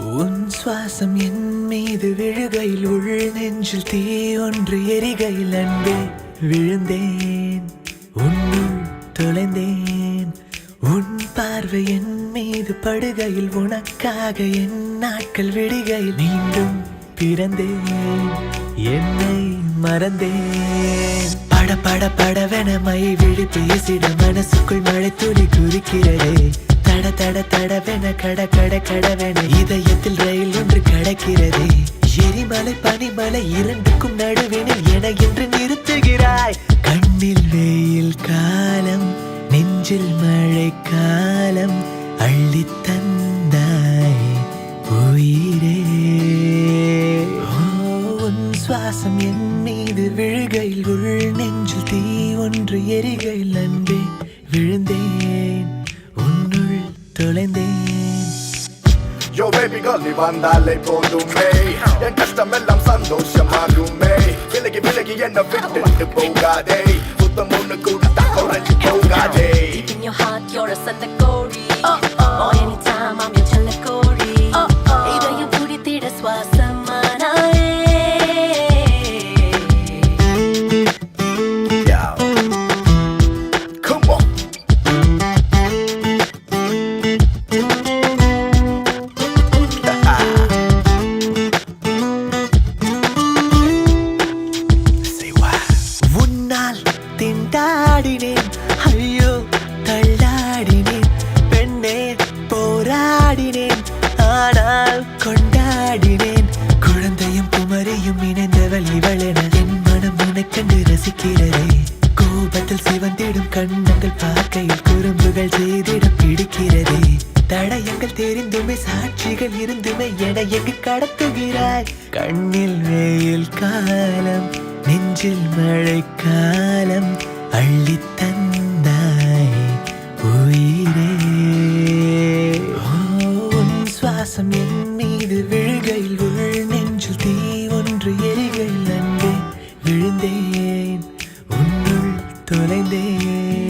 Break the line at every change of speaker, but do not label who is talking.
உன் சுவாசம் என் மீது விழுகையில் உள் நெஞ்சில் தீ ஒன்று எரிகையில் அன்பே விழுந்தேன், உன்னுள் தொலைந்தேன். உன் பார்வை என் மீது படுகையில் உனக்காக என் நாட்கள் விடுகையில் மீண்டும் பிறந்தேன், என்னை மறந்தேன். பட பட படவென மை விழி பேசிட மனசுக்குள் மழை துளி குறிக்கிறதே. தட தட தடவென கட கட கடவென இதயத்தில் ரயில் ஒன்று கடக்கிறதே. எரிமலை பனிமலை இரண்டுக்கும் நடுவினில் என என்று நிறுத்துகிறாய். கண்ணில் வெயில் காலம், நெஞ்சில் மழை காலம், அள்ளி தந்தாய் உயிரே. உன் சுவாசம் என் மீது விழுகையில் உள் நெஞ்சில் தீ ஒன்று எரிகையில் அன்பே விழுந்தேன், உன்னுள் தொலைந்தேன்.
Yo baby girl நீ வந்தாலே போதுமே, என் கஷ்டமெல்லாம் சந்தோஷமாகுமே. விலகி விலகி என்ன விட்டுட்டு போகாதே, புத்தம் ஒண்ணு கொடுத்தா குறைஞ்சு போகாதே.
Deep in your heart you're a சந்தக்கோழி. Oh anytime I'm your செல்லக்கோழி. இதயம் துடித்திட சுவாசமானாயே.
Come on.
உன்னால் திண்டாடினேன், ஐயோ தள்ளாடினேன், பெண்ணே போராடினேன், ஆனால் கொண்டாடினேன். குழந்தையும் குமரியும் இணைந்தவள் இவளென என் மனம் உனக்கண்டு ரசிக்கிறதே. கோபத்தில் சிவந்திடும் கண்ணங்கள் பார்க்கையில் குறும்புகள் செய்திட பிடிக்கிறதே. தடயங்கள் தெரிந்துமே சாட்சிகள் இருந்துமே என எங்கு கடத்துகிறாய். கண்ணில் வெயில் காலம், நெஞ்சில் மழை காலம், அள்ளி தந்தாய் உயிரே. உன் சுவாசம் என் மீது விழுகையில் உள் நெஞ்சில் தீ ஒன்று எரிகையில் அன்பே விழுந்தேன், உன்னுள் தொலைந்தேன்.